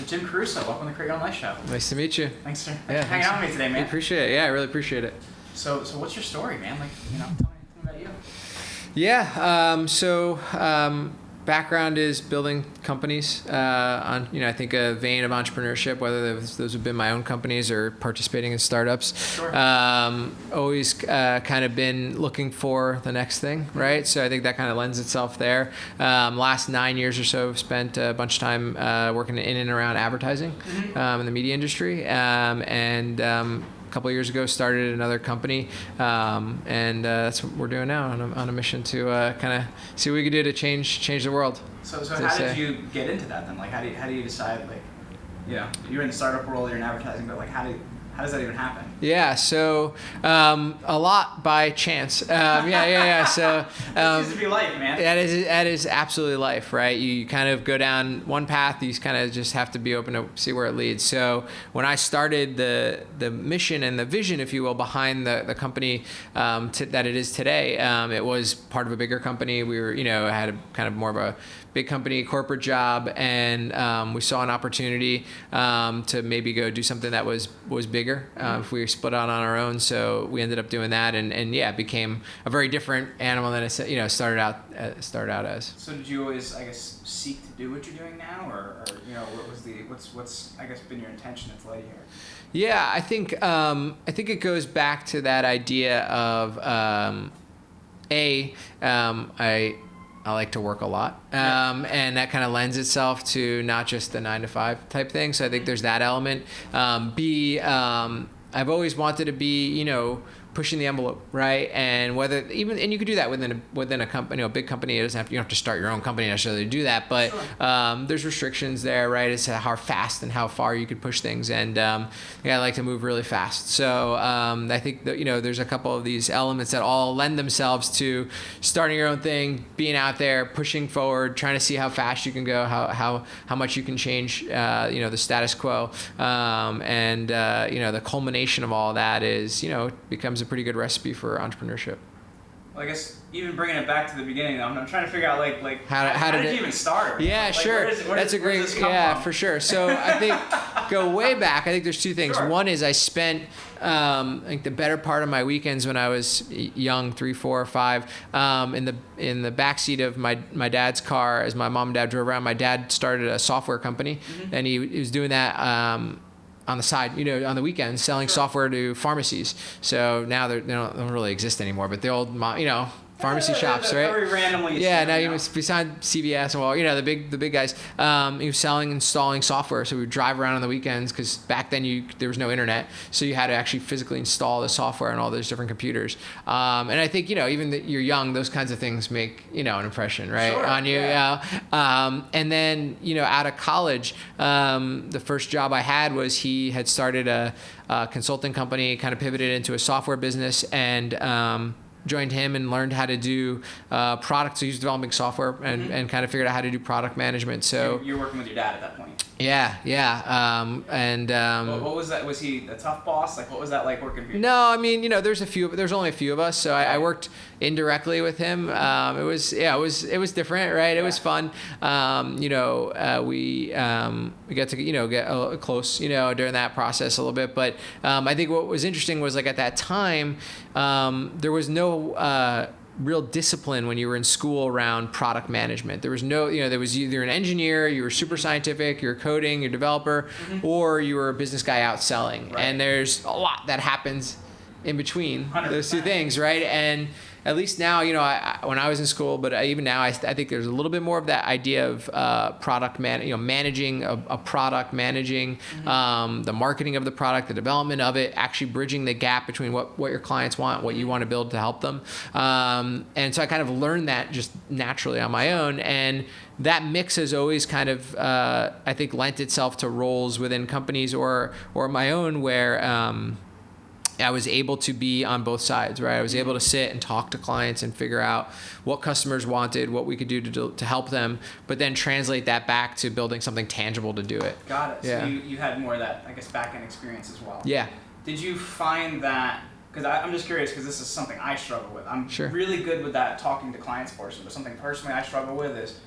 So Jim Caruso, welcome to the Create Your Own Life Show. Nice to meet you. Thanks for hanging out with me today, man. I appreciate it. Yeah, I really appreciate it. So what's your story, man? Like, tell me about you. Yeah. Background is building companies on, I think a vein of entrepreneurship, whether those have been my own companies or participating in startups. Sure. Always kind of been looking for the next thing, right? So I think that kind of lends itself there. Last 9 years or so, I've spent a bunch of time working in and around advertising in the media industry. A couple of years ago, started another company, and that's what we're doing now on a mission to kind of see what we can do to change the world. So how did you get into that then? Like, how do you decide, like, you're in the startup world, you're in advertising, but like, how does that even happen? Yeah, so a lot by chance. So It seems to be life, man. That is absolutely life, right? You kind of go down one path, you kind of just have to be open to see where it leads. So when I started the mission and the vision, if you will, behind the company that it is today, it was part of a bigger company. We were, had a kind of more of a big company corporate job, and we saw an opportunity to maybe go do something that was bigger if we split out on our own. So we ended up doing that, and it became a very different animal than it started out as. So did you always, I guess, seek to do what you're doing now, or what's I guess been your intention that's led you here? Yeah, I think it goes back to that idea of I like to work a lot, and that kind of lends itself to not just the 9-to-5 type thing. So I think there's that element. B, I've always wanted to be, pushing the envelope, right? And you could do that within a company, a big company. You don't have to start your own company necessarily to do that, but sure. There's restrictions there, right? As to how fast and how far you could push things, and I like to move really fast. So I think that there's a couple of these elements that all lend themselves to starting your own thing, being out there, pushing forward, trying to see how fast you can go, how much you can change, the status quo, and the culmination of all that is becomes a pretty good recipe for entrepreneurship. Well, I guess even bringing it back to the beginning, I'm trying to figure out like how did you even start? Yeah, like, sure. That's a great. Yeah, from? For sure. So I think go way back. I think there's two things. Sure. One is I spent I think the better part of my weekends when I was young, 3, 4, 5, in the backseat of my dad's car as my mom and dad drove around. My dad started a software company, and he was doing that. On the side, on the weekends, selling software to pharmacies. So now they don't really exist anymore, but the old, pharmacy shops, right? Very randomly. Yeah, now he was beside CVS and the big guys. He was installing software. So we would drive around on the weekends because back then there was no internet, so you had to actually physically install the software on all those different computers. And I think even that you're young, those kinds of things make an impression, right, on you. Yeah. And then out of college, the first job I had was he had started a consulting company, kind of pivoted into a software business, and joined him and learned how to do product. So he was developing software and kind of figured out how to do product management. So you're working with your dad at that point. Yeah. What was that? Was he a tough boss? Like, what was that like working for you? No, I mean, there's only a few of us. So I worked indirectly with him. It was different, right? It was fun. We got to, get close, during that process a little bit. But I think what was interesting was like at that time, there was no real discipline when you were in school around product management. There was no, there was either an engineer, you were super scientific, you're coding, you're a developer, or you were a business guy out selling. Right. And there's a lot that happens in between 100%. Those two things, right? And at least now, when I was in school, but even now, I think there's a little bit more of that idea of managing a product, managing the marketing of the product, the development of it, actually bridging the gap between what your clients want, what you want to build to help them. And so I kind of learned that just naturally on my own. And that mix has always kind of, I think, lent itself to roles within companies or my own where I was able to be on both sides, right? I was able to sit and talk to clients and figure out what customers wanted, what we could do to help them, but then translate that back to building something tangible to do it. Got it. Yeah. So you had more of that, I guess, back-end experience as well. Yeah. Did you find that, because I'm just curious because this is something I struggle with. I'm really good with that talking to clients portion, but something personally I struggle with is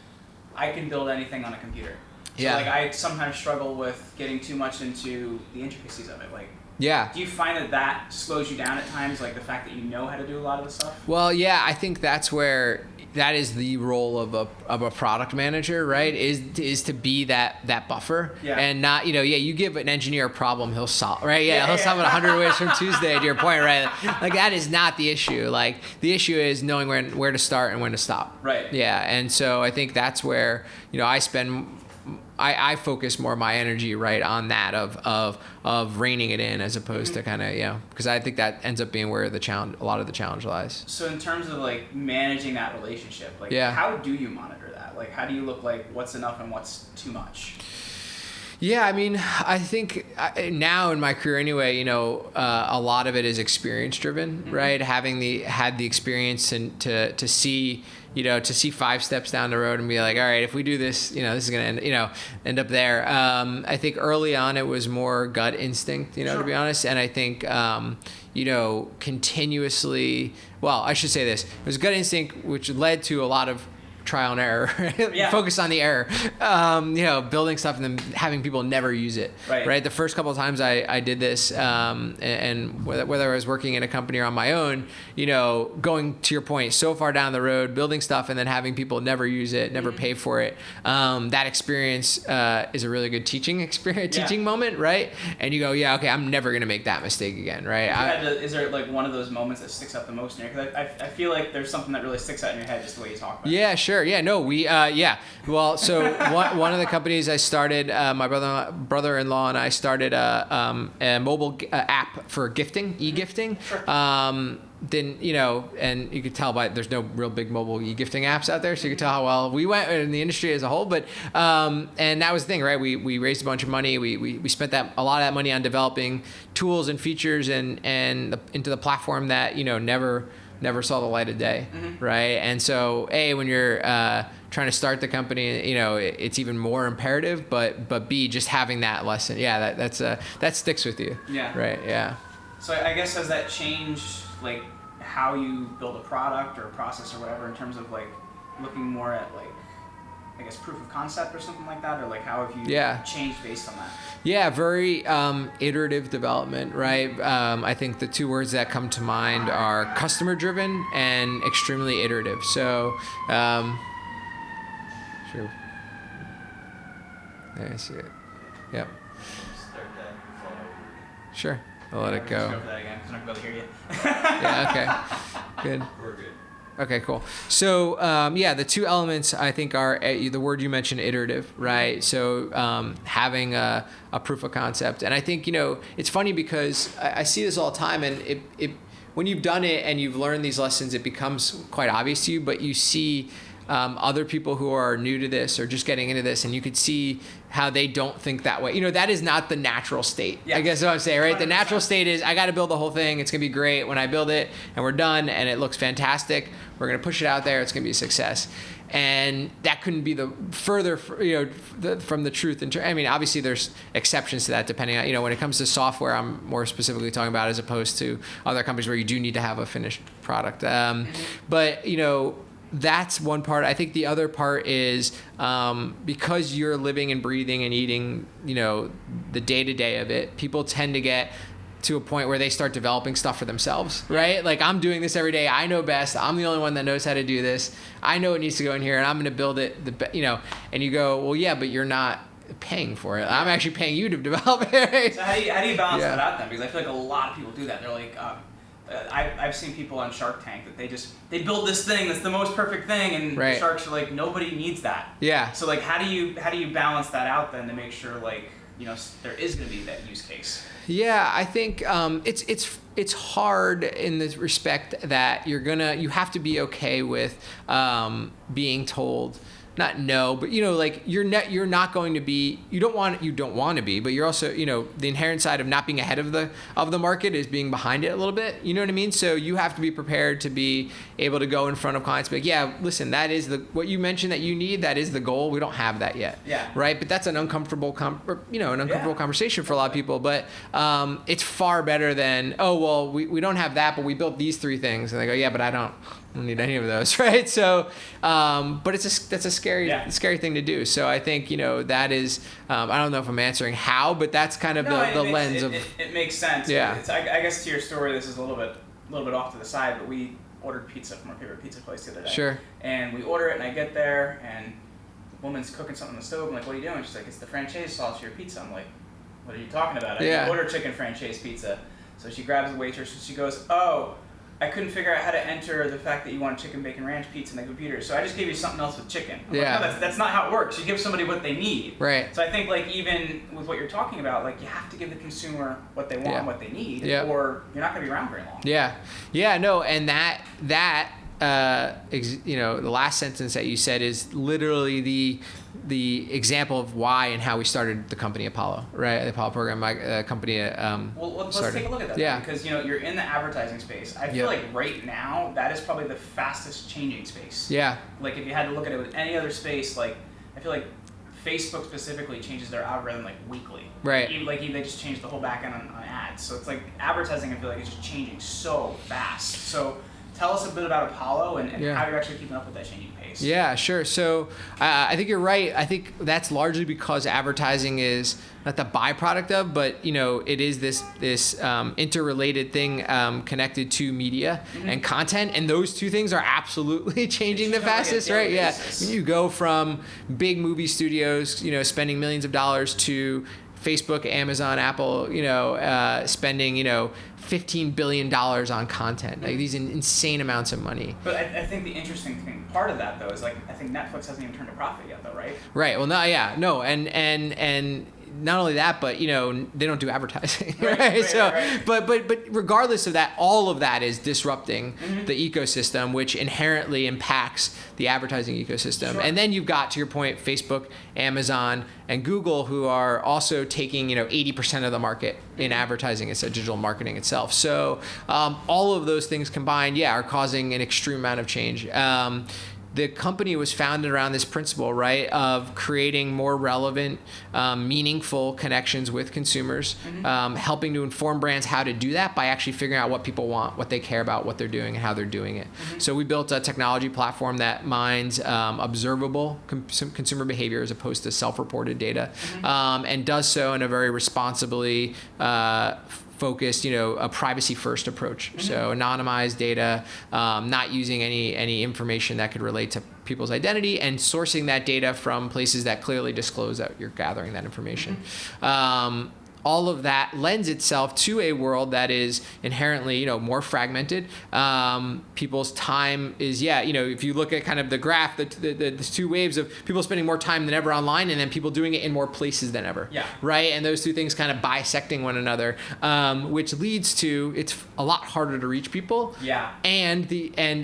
I can build anything on a computer. So Yeah. like I sometimes struggle with getting too much into the intricacies of it. Like, Yeah. do you find that slows you down at times? Like the fact that you know how to do a lot of the stuff? Well, yeah, I think that's where that is the role of a product manager, right? Is to be that buffer, Yeah. and not, you give an engineer a problem, he'll solve, right? Yeah, He'll yeah. solve it 100 ways from Tuesday. To your point, right? Like that is not the issue. Like the issue is knowing where to start and when to stop. Right. Yeah, and so I think that's where I focus more of my energy right on that of reining it in as opposed to kind of, because I think that ends up being where a lot of the challenge lies. So in terms of like managing that relationship, like how do you monitor that? Like how do you look like what's enough and what's too much? Yeah, I mean, I think now in my career anyway, a lot of it is experience driven, right? Having had the experience and to see, to see 5 steps down the road and be like, all right, if we do this, this is going to end up there. I think early on it was more gut instinct, Sure. to be honest. And I think, continuously, well, I should say this, it was gut instinct, which led to a lot of trial and error. Yeah. Focus on the error. Building stuff and then having people never use it. Right. The first couple of times I did this, and whether I was working in a company or on my own, going to your point so far down the road, building stuff and then having people never use it, never pay for it. That experience is a really good teaching moment, right? And you go, yeah, okay, I'm never gonna make that mistake again, right? Is there like one of those moments that sticks out the most in your head? Because I feel like there's something that really sticks out in your head just the way you talk about it. Yeah, sure. Yeah, no, we, Well, so one of the companies I started, my brother-in-law and I started a mobile app for gifting, e-gifting. Sure. Then, and you could tell there's no real big mobile e-gifting apps out there, so you could tell how well we went in the industry as a whole. But, and that was the thing, right? We raised a bunch of money. We spent a lot of that money on developing tools and features and into the platform that, never saw the light of day, right? And so, when you're trying to start the company, it's even more imperative. But B, just having that lesson, that sticks with you. Yeah. Right. Yeah. So I guess has that changed like how you build a product or a process or whatever in terms of like looking more at like I guess proof of concept or something like that, or like how have you changed based on that? Yeah, very iterative development, right? I think the 2 words that come to mind are customer driven and extremely iterative. So, sure. There, I see it. Yep. Start that forward. Sure. I'll let it go. Go for that again because I'm not gonna be able to hear you. Yeah. Okay. Good. We're good. Okay, cool. So, the 2 elements I think are the word you mentioned, iterative, right? So, having a proof of concept. And I think, it's funny because I see this all the time, and it when you've done it and you've learned these lessons, it becomes quite obvious to you, but you see other people who are new to this or just getting into this, and you could see how they don't think that way. That is not the natural state. Yeah. I guess what I'm saying, right? 100%. The natural state is I got to build the whole thing. It's going to be great. When I build it and we're done and it looks fantastic, we're going to push it out there. It's going to be a success. And that couldn't be the further, from the truth. I mean, obviously there's exceptions to that depending on, when it comes to software, I'm more specifically talking about as opposed to other companies where you do need to have a finished product. But, that's one part. I think the other part is because you're living and breathing and eating, the day-to-day of it, people tend to get to a point where they start developing stuff for themselves, right? Like I'm doing this every day. I know best. I'm the only one that knows how to do this. I know it needs to go in here and I'm going to build it, and you go, well, yeah, but you're not paying for it. I'm actually paying you to develop it. So how do you balance that out then? Because I feel like a lot of people do that. They're like, I've seen people on Shark Tank that they build this thing that's the most perfect thing, and the sharks are like, nobody needs that. Yeah. So like, how do you balance that out then to make sure like there is going to be that use case? Yeah, I think it's hard in the respect that you have to be okay with being told. Not no, but like you're not going to be, you don't want to be, but you're also, the inherent side of not being ahead of the market is being behind it a little bit. You know what I mean? So you have to be prepared to be able to go in front of clients, but yeah, listen, that is what you mentioned that you need, that is the goal. We don't have that yet. Yeah. Right. But that's an uncomfortable, conversation for a lot of people, but it's far better than, oh, well, we don't have that, but we built these 3 things. And they go, yeah, but I don't don't need any of those, right? So, but that's a scary thing to do. So I think, that is, I don't know if I'm answering how, but that's kind of the lens of. It makes sense. Yeah. I guess to your story, this is a little bit off to the side, but we ordered pizza from our favorite pizza place the other day. Sure. And we order it, and I get there, and the woman's cooking something on the stove. I'm like, what are you doing? She's like, it's the franchise sauce for your pizza. I'm like, what are you talking about? I ordered chicken franchise pizza. So she grabs the waitress, and she goes, oh, I couldn't figure out how to enter the fact that you want chicken bacon ranch pizza in the computer, so I just gave you something else with chicken. I'm like, no, that's not how it works. You give somebody what they need. Right. So I think, like, even with what you're talking about, like, you have to give the consumer what they want, what they need, or you're not going to be around very long. Yeah, no, and that the last sentence that you said is literally the example of why and how we started the company Apollo, right? The Apollo program, my company. Well, let's take a look at that. Yeah. Because you're in the advertising space. I feel like right now that is probably the fastest changing space. Yeah. Like if you had to look at it with any other space, like I feel like Facebook specifically changes their algorithm like weekly. Right. Even they just changed the whole back end on ads. So it's like advertising. I feel like it's just changing so fast. So tell us a bit about Apollo and how you're actually keeping up with that changing pace. Yeah, sure. So I think you're right. I think that's largely because advertising is not the byproduct of, but it is this interrelated thing connected to media and content, and those two things are absolutely changing the fastest, right? Yeah. When you go from big movie studios, spending millions of dollars to Facebook, Amazon, Apple, spending, $15 billion on content, like these insane amounts of money. But I think the interesting part of that though is like I think Netflix hasn't even turned a profit yet though, right? Right. Well, no, and not only that, but they don't do advertising, right? Right. But regardless of that, all of that is disrupting the ecosystem, which inherently impacts the advertising ecosystem. Sure. And then you've got, to your point, Facebook, Amazon, and Google, who are also taking 80% of the market in advertising. It's digital marketing itself. So all of those things combined, are causing an extreme amount of change. The company was founded around this principle, right, of creating more relevant, meaningful connections with consumers, helping to inform brands how to do that by actually figuring out what people want, what they care about, what they're doing, and how they're doing it. So we built a technology platform that mines observable consumer behavior as opposed to self-reported data, and does so in a very responsibly focused, a privacy-first approach. So anonymized data, not using any information that could relate to people's identity, and sourcing that data from places that clearly disclose that you're gathering that information. All of that lends itself to a world that is inherently, more fragmented. People's time is, if you look at kind of the graph, the two waves of people spending more time than ever online, and then people doing it in more places than ever. Yeah. Right? And those two things kind of bisecting one another, which leads to it's a lot harder to reach people. Yeah. And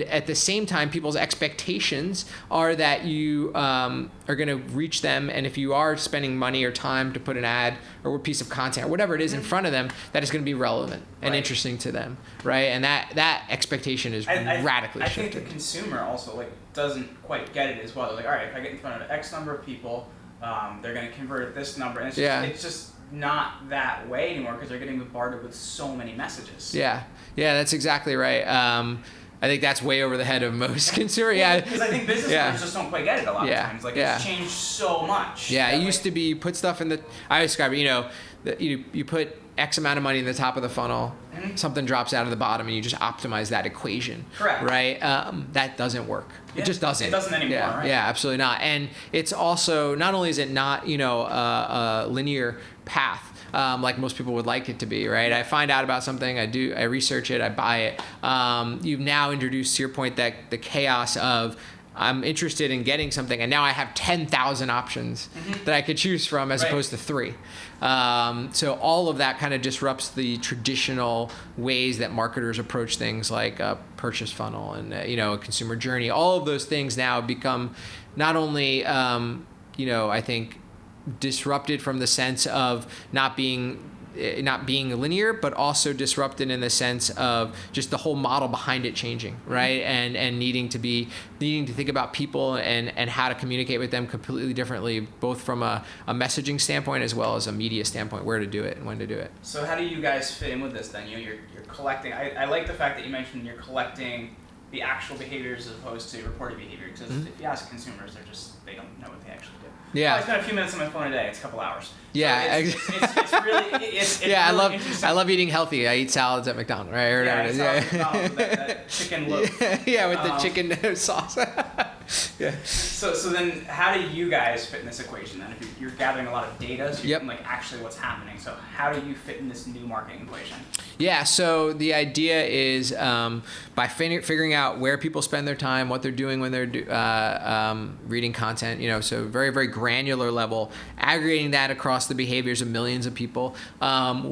at the same time, people's expectations are that you are going to reach them, and if you are spending money or time to put an ad or a piece of content or whatever it is in front of them, that is going to be relevant and interesting to them, right? And that expectation is radically shifted. I think the consumer also doesn't quite get it as well. They're like, all right, if I get in front of X number of people, they're going to convert at this number, and it's just not that way anymore because they're getting bombarded with so many messages. Yeah, that's exactly right. I think that's way over the head of most consumers. Because I think business owners just don't quite get it a lot of times. It's changed so much. Yeah, it used to be you put stuff in the. I describe it. You put X amount of money in the top of the funnel, something drops out of the bottom, and you just optimize that equation. Correct. Right. That doesn't work. It just doesn't. It doesn't anymore. Right? Yeah, absolutely not. And it's also not only is it not a linear path. Like most people would like it to be, right? I find out about something, I research it, I buy it. You've now introduced, to your point, that the chaos of I'm interested in getting something, and now I have 10,000 options that I could choose from as opposed to 3. So all of that kind of disrupts the traditional ways that marketers approach things like a purchase funnel and a consumer journey. All of those things now become not only I think disrupted from the sense of not being linear, but also disrupted in the sense of just the whole model behind it changing, right? And needing to think about people and how to communicate with them completely differently, both from a messaging standpoint as well as a media standpoint, where to do it and when to do it. So how do you guys fit in with this then? You're collecting. I like the fact that you mentioned you're collecting the actual behaviors as opposed to reported behavior. Because if you ask consumers, they don't know what they actually do. Yeah. I spend a few minutes on my phone a day. It's a couple hours. Yeah. So it's really yeah. Really I love eating healthy. I eat salads at McDonald's, right? Or yeah, whatever it is. salads at McDonald's with that chicken loaf. Yeah, with the chicken sauce. Yeah. So then how do you guys fit in this equation then? If you're gathering a lot of data, so you can like actually what's happening. So how do you fit in this new marketing equation? Yeah, so the idea is by figuring out where people spend their time, what they're doing when they're reading content, so very, very granular level, aggregating that across the behaviors of millions of people,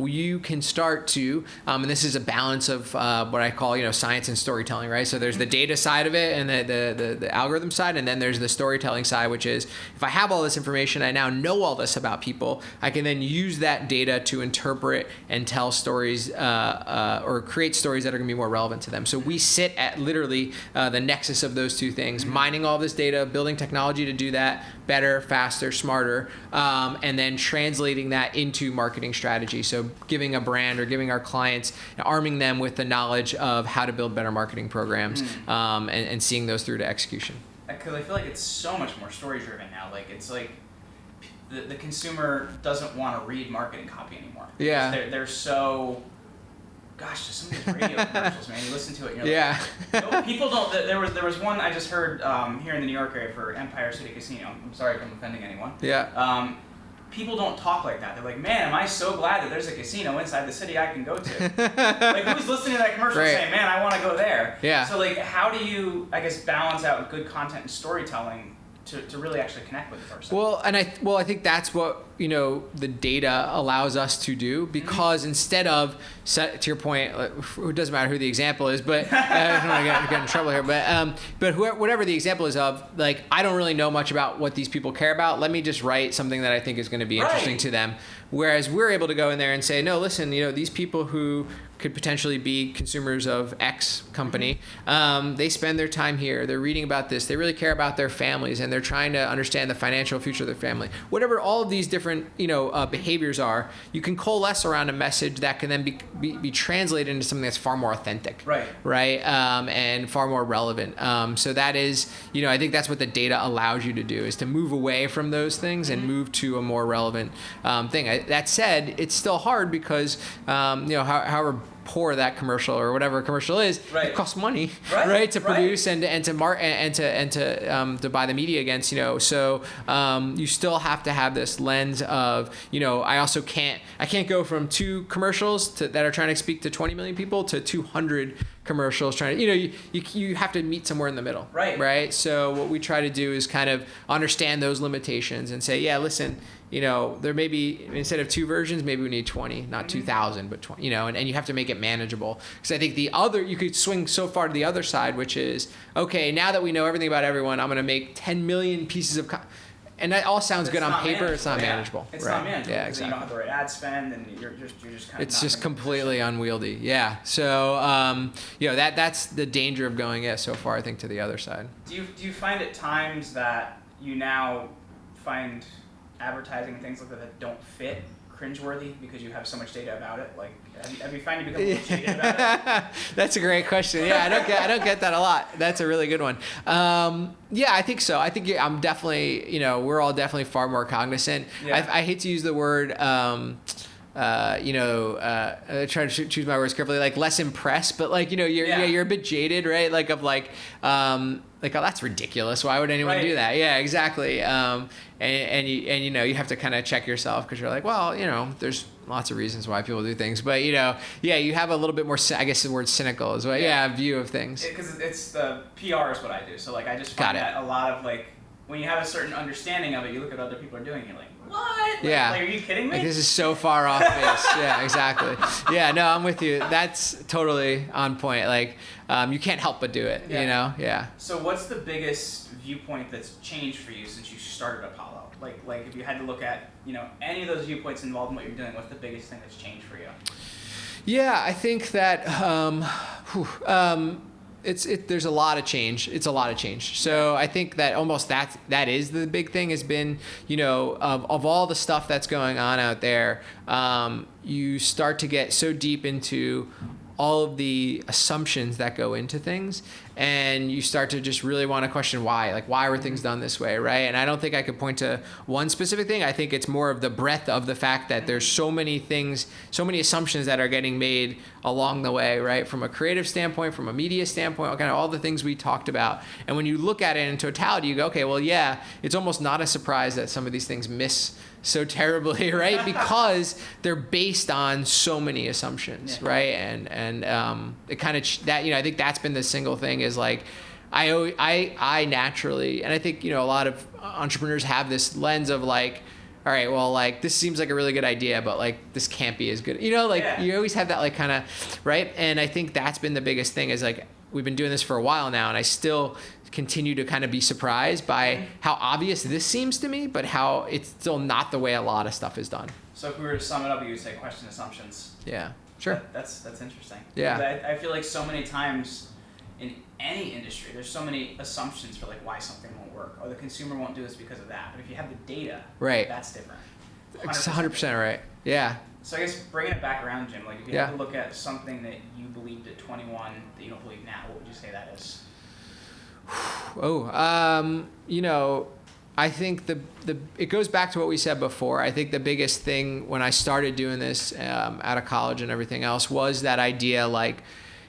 you can start to, and this is a balance of what I call, science and storytelling, right? So there's the data side of it and the algorithm side, and then there's the storytelling side, which is if I have all this information, I now know all this about people, I can then use that data to interpret and tell stories or create stories that are going to be more relevant to them. So we sit at literally the nexus of those two things, mining all this data, building technology to do that better, faster, smarter, and then translating that into marketing strategy. So giving a brand or giving our clients, arming them with the knowledge of how to build better marketing programs and seeing those through to execution. Because I feel like it's so much more story-driven now. Like it's like the consumer doesn't want to read marketing copy anymore. Yeah. They're so... Gosh, just some of these radio commercials, man. You listen to it and you're like, no, people don't. There was one I just heard here in the New York area for Empire City Casino. I'm sorry if I'm offending anyone. Yeah. People don't talk like that. They're like, man, am I so glad that there's a casino inside the city I can go to. Like, who's listening to that commercial saying, man, I want to go there? Yeah. So, like, how do you, I guess, balance out good content and storytelling to really actually connect with the person? Well, I think that's what the data allows us to do, because instead of, to your point, it doesn't matter who the example is, but I don't want to get in trouble here, but whatever the example is of, like, I don't really know much about what these people care about. Let me just write something that I think is going to be interesting to them. Whereas we're able to go in there and say, no, listen, these people who could potentially be consumers of X company, they spend their time here, they're reading about this, they really care about their families, and they're trying to understand the financial future of their family. Whatever all of these different behaviors are, you can coalesce around a message that can then be translated into something that's far more authentic, right, and far more relevant. So that is, I think that's what the data allows you to do, is to move away from those things and move to a more relevant thing. That said, it's still hard because however poor that commercial or whatever commercial is, it costs money, right, to produce and to buy the media against, so you still have to have this lens of, I can't go from 2 commercials that are trying to speak to 20 million people to 200 commercials trying to, you have to meet somewhere in the middle, right? So what we try to do is kind of understand those limitations and say, yeah, listen, there may be, instead of 2 versions, maybe we need 20, not 2,000, but 20, and you have to make it manageable. Because I think you could swing so far to the other side, which is, okay, now that we know everything about everyone, I'm going to make 10 million pieces of and that all sounds good on paper. It's not manageable. It's not manageable. Yeah, exactly. You don't have the right ad spend, and you're just kind of. It's just completely unwieldy. Yeah. So that's the danger of going so far, I think, to the other side. Do you find at times that you now find advertising and things like that don't fit cringeworthy because you have so much data about it? Like, have you found you become a little jaded about it? That's a great question. Yeah, I don't get that a lot. That's a really good one. Yeah, I think so. I think I'm definitely, we're all definitely far more cognizant. Yeah. I hate to use the word, try to choose my words carefully, like less impressed, but like, you're a bit jaded, right? Like of like, oh, that's ridiculous. Why would anyone do that? Yeah, exactly. And you have to kind of check yourself because you're like, well, there's lots of reasons why people do things, but you have a little bit more, I guess the word cynical is what, view of things. Because it's the PR is what I do. So like, I just find that a lot of like, when you have a certain understanding of it, you look at what other people are doing, you're like, what? Like, are you kidding me? Like, this is so far off base. Yeah, exactly. Yeah, no, I'm with you. That's totally on point. Like, you can't help but do it, Yeah. So what's the biggest viewpoint that's changed for you since you started Apollo? Like if you had to look at, any of those viewpoints involved in what you're doing, what's the biggest thing that's changed for you? Yeah, I think that there's a lot of change. It's a lot of change. So I think that almost that is the big thing, has been, of all the stuff that's going on out there, you start to get so deep into all of the assumptions that go into things. and you start to just really want to question why. Like, why were things done this way, right? And I don't think I could point to one specific thing. I think it's more of the breadth of the fact that there's so many things, so many assumptions that are getting made along the way, right? From a creative standpoint, from a media standpoint, kind of all the things we talked about. And when you look at it in totality, you go, okay, well, yeah, it's almost not a surprise that some of these things miss so terribly, right? Because they're based on so many assumptions, right? And it kind of that, I think that's been the single thing is like, I naturally, and I think a lot of entrepreneurs have this lens of like, all right, well, like this seems like a really good idea, but like this can't be as good, you always have that like kind of, right? And I think that's been the biggest thing is like we've been doing this for a while now, and I still continue to kind of be surprised by how obvious this seems to me, but how it's still not the way a lot of stuff is done. So if we were to sum it up, you would say question assumptions. Yeah, sure. That's interesting. Yeah. I feel like so many times in any industry, there's so many assumptions for like why something won't work, or the consumer won't do this because of that. But if you have the data, right, that's different. It's 100% right. Yeah. So I guess bringing it back around, Jim, like if you had to look at something that you believed at 21 that you don't believe now, what would you say that is? I think it goes back to what we said before. I think the biggest thing when I started doing this out of college and everything else was that idea, like,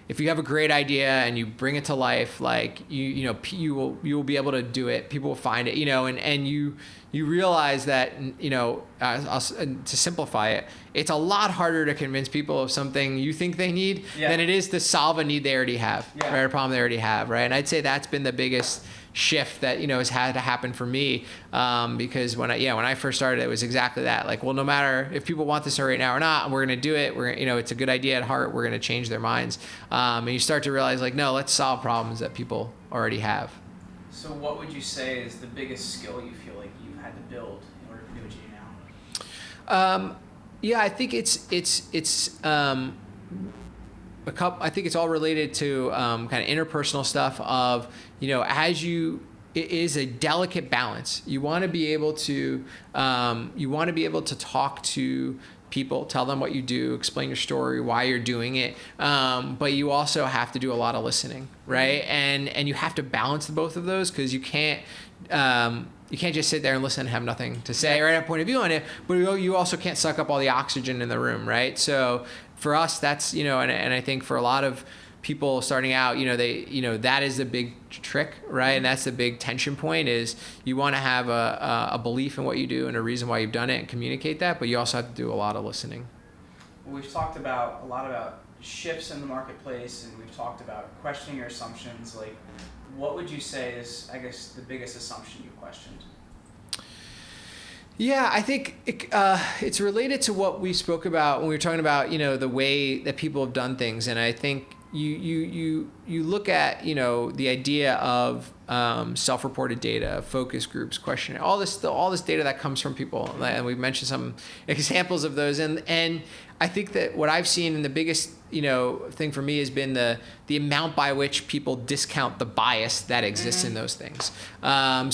if you have a great idea and you bring it to life, like you will be able to do it. People will find it, and you realize that, to simplify it, it's a lot harder to convince people of something you think they need than it is to solve a need they already have, right? A problem they already have, right? And I'd say that's been the biggest shift that has had to happen for me, because when I first started, it was exactly that. Like, well, no matter if people want this right now or not, we're gonna do it. It's a good idea at heart. We're gonna change their minds, and you start to realize, like, no, let's solve problems that people already have. So, what would you say is the biggest skill you feel like you've had to build in order to do what you do now? I think it's I think it's all related to kind of interpersonal stuff of, it is a delicate balance. You want to be able to talk to people, tell them what you do, explain your story, why you're doing it. But you also have to do a lot of listening, right? And you have to balance both of those, because you can't just sit there and listen and have nothing to say or have a point of view on it, but you also can't suck up all the oxygen in the room, right? So for us, that's, and I think for a lot of people starting out, that is the big trick, right? And that's the big tension point is you want to have a belief in what you do and a reason why you've done it and communicate that, but you also have to do a lot of listening. Well, we've talked a lot about shifts in the marketplace, and we've talked about questioning your assumptions. Like, what would you say is, I guess, the biggest assumption you questioned? Yeah, I think it's related to what we spoke about when we were talking about, the way that people have done things. And I think you look at, the idea of self-reported data, focus groups, questioning, all this data that comes from people. And we've mentioned some examples of those. And I think that what I've seen, and the biggest, thing for me has been the amount by which people discount the bias that exists in those things.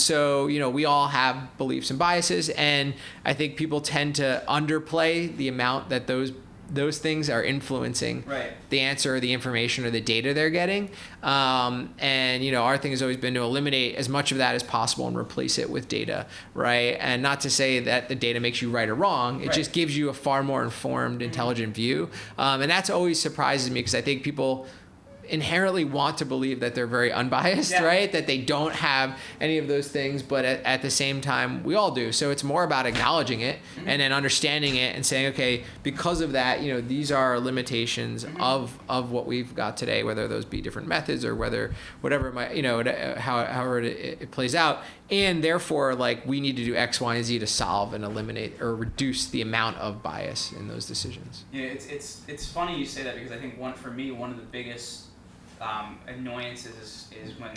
So, we all have beliefs and biases, and I think people tend to underplay the amount that those things are influencing the answer or the information or the data they're getting. And, our thing has always been to eliminate as much of that as possible and replace it with data, right? And not to say that the data makes you right or wrong. It just gives you a far more informed, intelligent view. And that's always surprises me, because I think people inherently want to believe that they're very unbiased, right? That they don't have any of those things, but at the same time, we all do. So it's more about acknowledging it and then understanding it and saying, okay, because of that, these are limitations of what we've got today, whether those be different methods or whatever it might, however it plays out. And therefore, like, we need to do X, Y, and Z to solve and eliminate or reduce the amount of bias in those decisions. Yeah, it's funny you say that, because I think one of the biggest annoyances is when,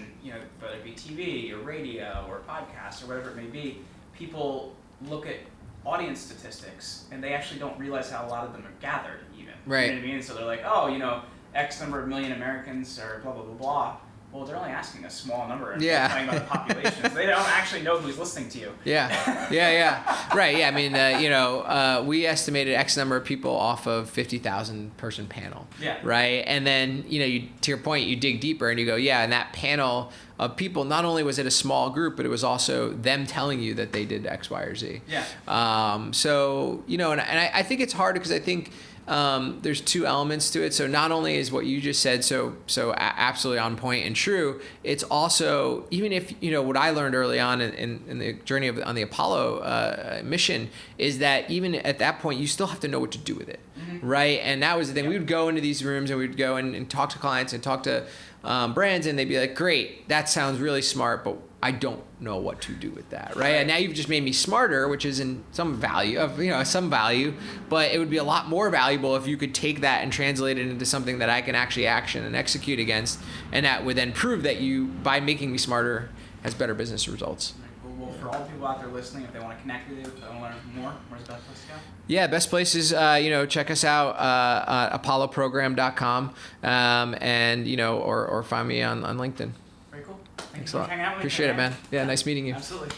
whether it be TV or radio or podcast or whatever it may be, people look at audience statistics and they actually don't realize how a lot of them are gathered even. Right. You know what I mean? So they're like, oh, X number of million Americans or blah, blah, blah, blah. well, they're only asking a small number. And Yeah. Talking about the populations. They don't actually know who's listening to you. Yeah. Right. Yeah. I mean, we estimated X number of people off of 50,000 person panel. Yeah. Right. And then, to your point, you dig deeper and you go, yeah, and that panel of people, not only was it a small group, but it was also them telling you that they did X, Y, or Z. Yeah. So, and I think it's hard because I think there's two elements to it. So not only is what you just said so absolutely on point and true, it's also, even if, what I learned early on in the journey on the Apollo mission is that even at that point, you still have to know what to do with it. Mm-hmm. Right. And that was the thing. We would go into these rooms and we'd go and talk to clients and talk to brands, and they'd be like, great, that sounds really smart, but I don't know what to do with that, right? And now you've just made me smarter, which is in some value, but it would be a lot more valuable if you could take that and translate it into something that I can actually action and execute against, and that would then prove that you, by making me smarter, has better business results. Well, for all the people out there listening, if they want to connect with you, if they want to learn more, where's the best place to go? Yeah, best place is, check us out apolloprogram.com, and, or find me on LinkedIn. Very cool. Thanks a lot. Appreciate it, man. Yeah, nice meeting you. Absolutely.